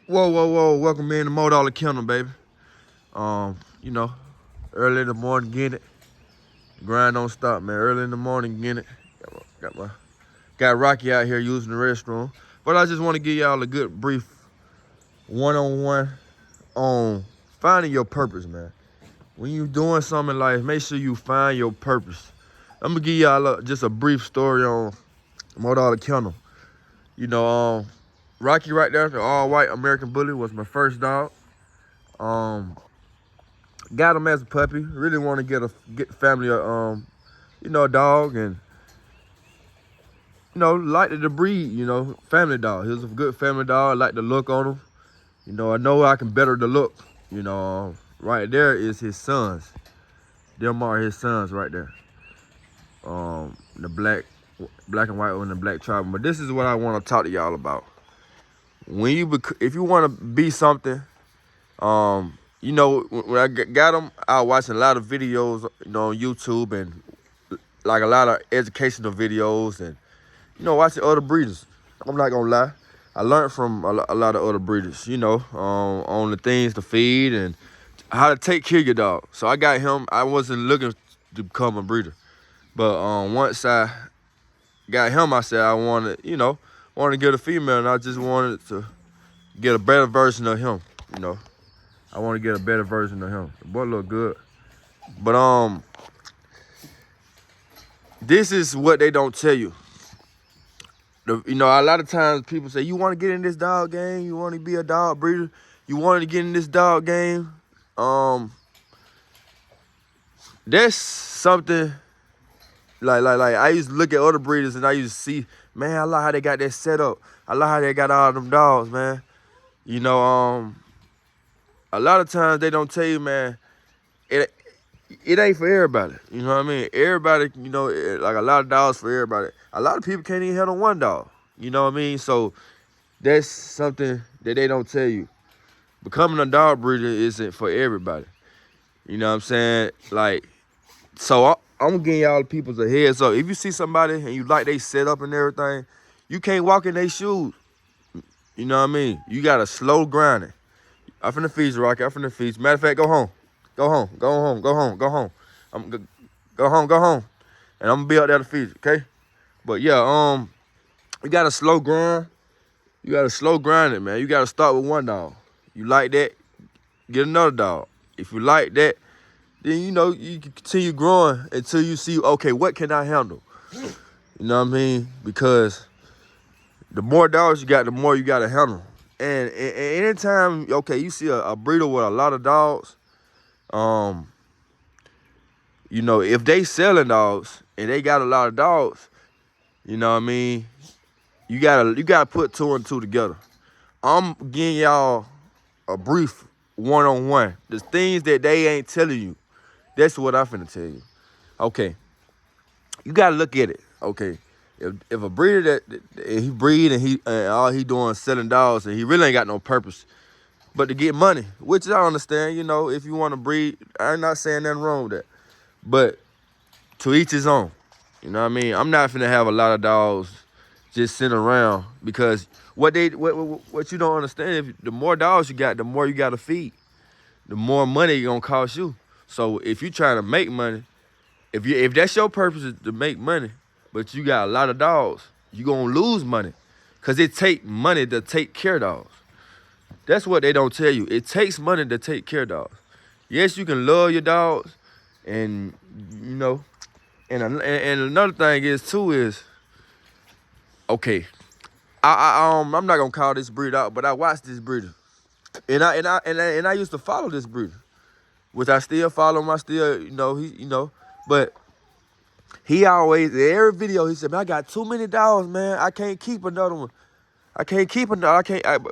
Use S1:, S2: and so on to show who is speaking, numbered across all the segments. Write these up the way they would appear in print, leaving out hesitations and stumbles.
S1: Whoa, whoa, whoa. Welcome in to Mo Kennel, baby. You know, early in the morning, get it. Grind don't stop, man. Early in the morning, get it. Got Rocky out here using the restroom. But I just want to give y'all a good brief one-on-one on finding your purpose, man. When you doing something in life, make sure you find your purpose. I'm gonna give y'all just a brief story on Mo Kennel. You know, Rocky right there, the all-white American Bully, was my first dog. Got him as a puppy. Really want to get family a dog, and liked the breed, family dog. He was a good family dog. I like the look on him. I know I can better the look. Right there is his sons. Them are his sons right there. The black and white one, the black tribe. But this is what I want to talk to y'all about. If you want to be something, when I got them, I was watching a lot of videos, on YouTube, and like a lot of educational videos, and watching other breeders. I'm not gonna lie, I learned from a lot of other breeders, on the things to feed and how to take care of your dog. So I got him. I wasn't looking to become a breeder, but once I got him, I said I wanted to get a female, and I just wanted to get a better version of him. I want to get a better version of him. The boy look good, but this is what they don't tell you. A lot of times people say, you want to get in this dog game, you want to be a dog breeder, you want to get in this dog game. That's something like I used to look at other breeders, and I used to see, man, I like how they got that set up. I like how they got all them dogs, man. A lot of times they don't tell you, man, it ain't for everybody. You know what I mean? Everybody, like a lot of dogs for everybody. A lot of people can't even handle one dog. You know what I mean? So that's something that they don't tell you. Becoming a dog breeder isn't for everybody. You know what I'm saying? I'm getting y'all people's a heads up. If you see somebody and you like they set up and everything, you can't walk in their shoes. You know what I mean? You got to slow grind it. I'm finna feed you, Rocky. I'm finna feed you. Matter of fact, go home. Go home. Go home. Go home. Go home. Go home. Go home. And I'm gonna be out there to feed you, okay? But yeah, you gotta slow grind. You gotta slow grind it, man. You gotta start with one dog. You like that, get another dog. If you like that, then you can continue growing until you see, okay, what can I handle? You know what I mean? Because the more dogs you got, the more you gotta handle. And anytime, okay, you see a breeder with a lot of dogs, if they selling dogs and they got a lot of dogs, you know what I mean, you gotta put two and two together. I'm giving y'all a brief one-on-one. The things that they ain't telling you, that's what I'm finna tell you. Okay, you gotta look at it. Okay, if a breeder that he breed and all he doing is selling dogs, and he really ain't got no purpose but to get money, which I understand. If you want to breed, I'm not saying nothing wrong with that, but to each his own. You know what I mean? I'm not finna have a lot of dogs just sitting around, because what you don't understand, if the more dogs you got, the more you gotta feed, the more money it's gonna cost you. So if you trying to make money, if that's your purpose is to make money, but you got a lot of dogs, you gonna lose money, because it take money to take care of dogs. That's what they don't tell you. It takes money to take care of dogs. Yes, you can love your dogs, and and another thing is too is, okay, I'm not gonna call this breed out, but I watched this breeder, and I used to follow this breeder, which I still follow him. I still but he always, in every video, he said, man, I got too many dogs, man. I can't keep another one. I can't keep another.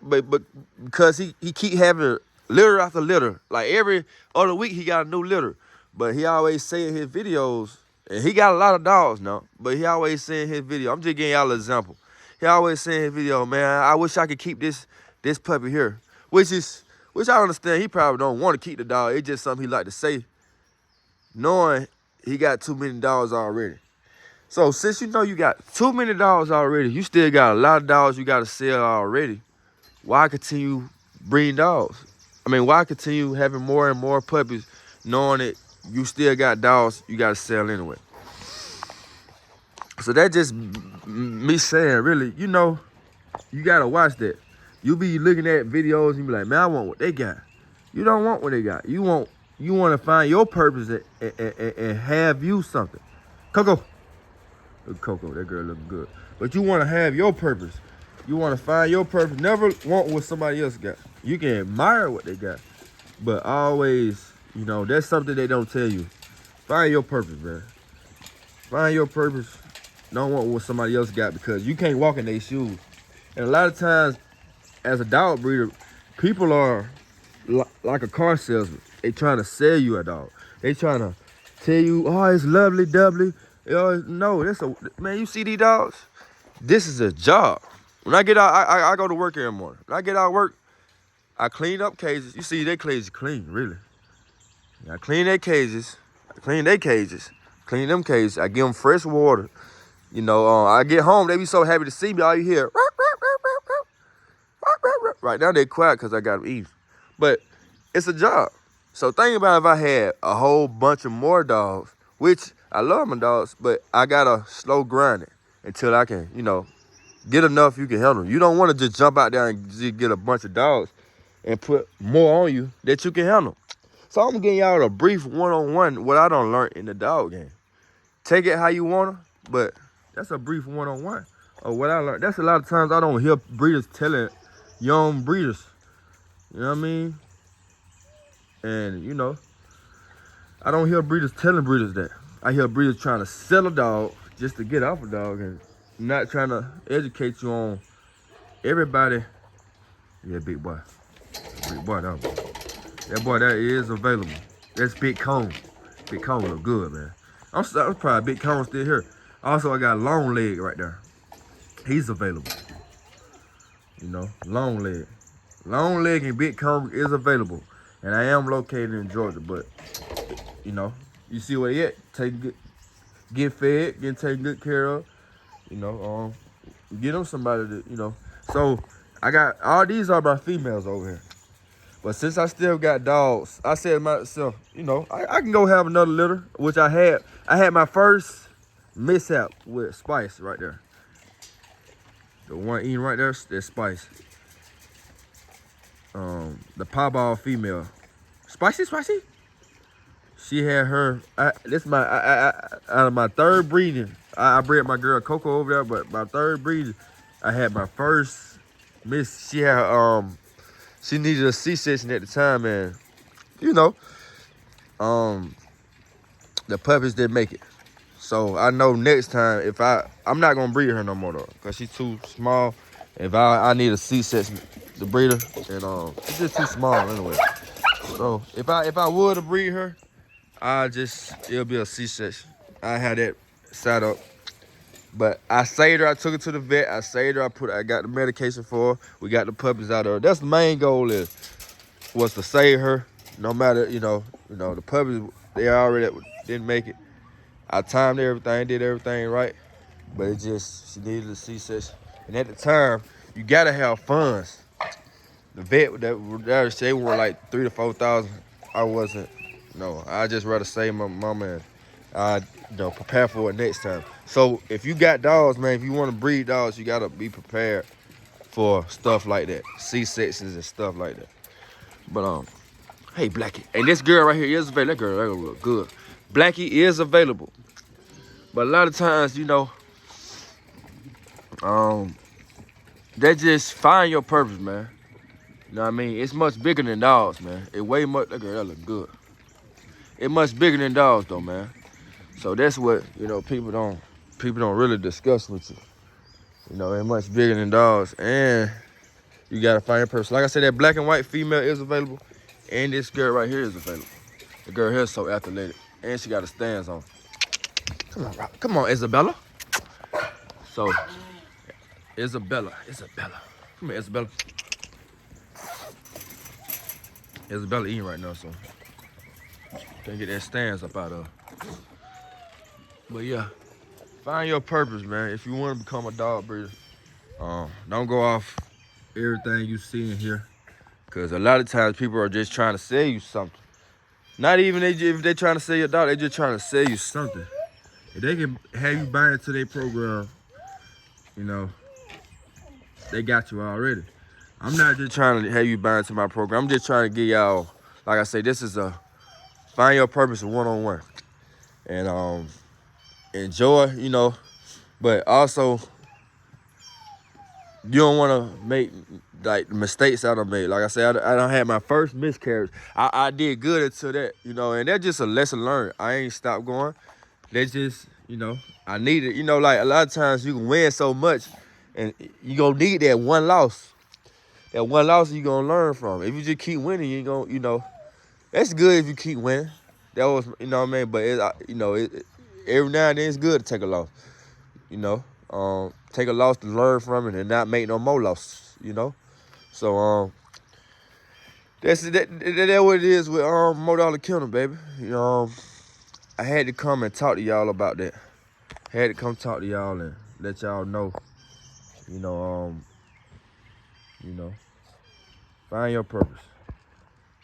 S1: But because he keep having litter after litter. Like every other week, he got a new litter. But he always say in his videos, and he got a lot of dogs now, but he always say in his video, I'm just giving y'all an example. He always say in his video, man, I wish I could keep this puppy here. Which I understand, he probably don't want to keep the dog. It's just something he like to say, knowing he got too many dogs already. So since you got too many dogs already, you still got a lot of dogs you got to sell already. why continue breeding dogs? I mean, why continue having more and more puppies, knowing that you still got dogs you gotta sell anyway? So that just me saying, really, you know, you gotta watch that. You be looking at videos and you be like, man, I want what they got. You don't want what they got. You want to find your purpose and have you something. Coco. Look, Coco, that girl looking good. But you want to have your purpose. You want to find your purpose. Never want what somebody else got. You can admire what they got, but always, you know, that's something they don't tell you. Find your purpose, man. Find your purpose. Don't want what somebody else got, because you can't walk in their shoes. And a lot of times, as a dog breeder, people are like a car salesman. They trying to sell you a dog. They trying to tell you, oh, it's lovely, doubly. No, that's a, man, you see these dogs? This is a job. When I get out, I go to work every morning. When I get out of work, I clean up cages. You see, their cages clean, really. I clean their cages. Clean them cages. I give them fresh water. You know, I get home, they be so happy to see me. All you hear, right now they quiet because I got them eating. But it's a job. So think about if I had a whole bunch of more dogs, which I love my dogs, but I gotta slow grind it until I can, you know, get enough you can handle. You don't want to just jump out there and just get a bunch of dogs and put more on you that you can handle. So I'm giving y'all a brief one-on-one what I done learned in the dog game. Take it how you wanna, but that's a brief one-on-one of what I learned. That's a lot of times I don't hear breeders telling young breeders, you know what I mean? And, you know, I don't hear breeders telling breeders that. I hear breeders trying to sell a dog just to get off a dog and not trying to educate you on everybody. Yeah, big boy. Big boy, that boy that is available. That's Big Cone. Big Cone look good, man. I'm proud Big Cone still here. Also, I got Long Leg right there. He's available. You know, Long Leg. Long Leg and Big Cone is available. And I am located in Georgia, but, you know, you see where he at. Get fed, get taken good care of. You know, get them somebody that, you know. So, I got, all these are my females over here. But since I still got dogs, I said to myself, you know, I can go have another litter, which I had. I had my first mishap with Spice right there. The one eating right there, that's Spice. The piebald female. Spicy. She had her, this my, out of my third breeding, I bred my girl Coco over there, but my third breeding, I had my first miss. She had, she needed a C-section at the time, and, you know, the puppies didn't make it. So I know next time, if I'm not gonna breed her no more though, cause she's too small. If I need a C-section to breed her, and she's just too small anyway. So if I would to breed her, it'll be a C-section. I had that set up. But I saved her, I took her to the vet, I got the medication for her, we got the puppies out of her. That's the main goal was to save her, no matter, you know, the puppies, they already didn't make it. I timed everything, did everything right, but she needed a C-section. And at the time, you gotta have funds. The vet, that they were like $3,000 to $4,000. I wasn't, no, I just rather save my mama and prepare for it next time. So if you got dogs, man, if you want to breed dogs, you gotta be prepared for stuff like that, C-sections and stuff like that. But hey, Blackie, and this girl right here is available. That girl look good. Blackie is available, but a lot of times, you know, they just find your purpose, man. You know what I mean? It's much bigger than dogs, man. It way much. That girl, that look good. It's much bigger than dogs, though, man. So that's what, you know, people don't really discuss with you. You know, it's much bigger than dogs, and you gotta find your purpose. Like I said, that black and white female is available, and this girl right here is available. The girl here is so athletic, and she got a stance on. Come on, Isabella. So, Isabella. Come here, Isabella. Isabella eating right now, so can't get that stance up out of her. But yeah, find your purpose, man. If you want to become a dog breeder, don't go off everything you see in here. Because a lot of times people are just trying to sell you something. Not even if they're trying to sell your dog, they're just trying to sell you something. If they can have you buy into their program, you know, they got you already. I'm not just trying to have you buy into my program. I'm just trying to get y'all, like I say, this is a find your purpose one-on-one. And enjoy, you know, but also you don't want to make like the mistakes I done made. Like I said, I done had my first miscarriage. I did good until that, you know, and that's just a lesson learned. I ain't stopped going. That's just, you know, I need it. You know, like a lot of times you can win so much and you gonna need that one loss. That one loss you gonna learn from. If you just keep winning, you ain't gonna, you know, that's good if you keep winning. That was, you know what I mean? But, you know, every now and then it's good to take a loss, you know. Take a loss to learn from it and not make no more losses, you know. So that's what it is with $1 Kennel, baby. You know, I had to come and talk to y'all about that. Had to come talk to y'all and let y'all know, you know, find your purpose.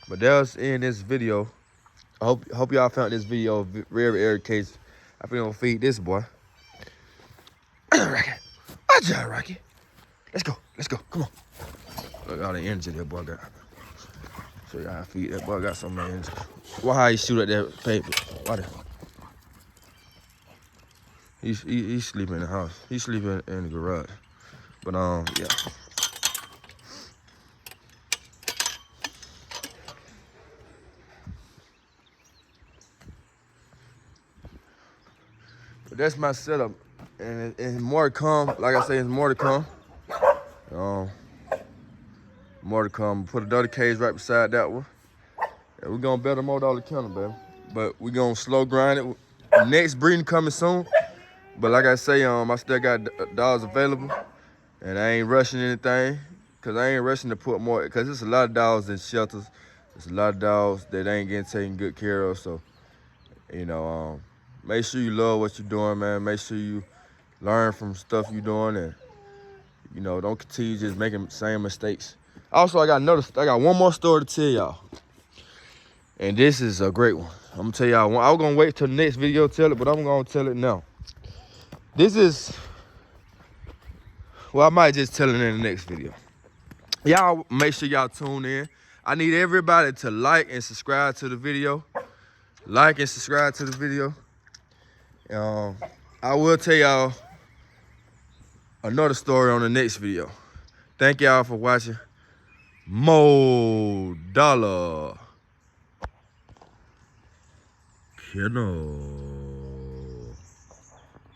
S1: But that was in this video. I hope y'all found this video very educational. I think I'm gonna feed this boy. Rocky, watch out, Rocky. Let's go, come on. Look at all the energy that boy got. Show you how I feed that boy. Got some energy. Watch how he shoot at that paper. Watch it. He's sleeping in the house. He's sleeping in the garage. But yeah. But that's my setup, and more to come. Like I say, it's more to come. More to come. Put another cage right beside that one. And we're gonna build a $1 Kennel, baby. But we're gonna slow grind it. Next breeding coming soon. But like I say, I still got dogs available, and I ain't rushing anything, cause I ain't rushing to put more. Cause there's a lot of dogs in shelters. There's a lot of dogs that ain't getting taken good care of. So, you know, make sure you love what you're doing, man. Make sure you learn from stuff you're doing, and you know, don't continue just making the same mistakes. Also, I got one more story to tell y'all. And this is a great one. I'm gonna tell y'all, I was gonna wait till the next video to tell it, but I'm gonna tell it now. This is, well, I might just tell it in the next video. Y'all make sure y'all tune in. I need everybody to like and subscribe to the video. Like and subscribe to the video. I will tell y'all another story on the next video. Thank y'all for watching. $1 Kennel.